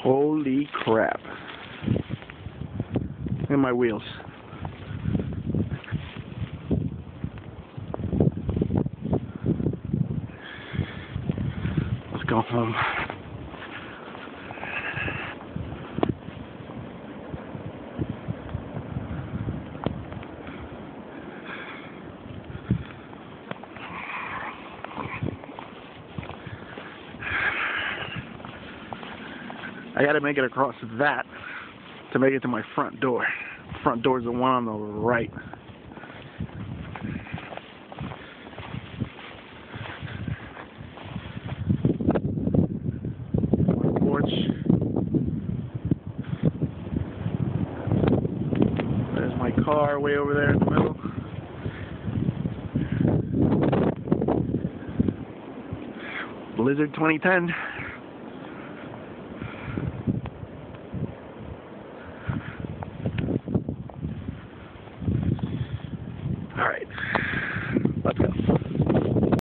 Holy crap. Look at my wheels. Let's go home. I gotta make it across that to make it to my front door. Front door is the one on the right. My porch. There's my car way over there in the middle. Blizzard 2010.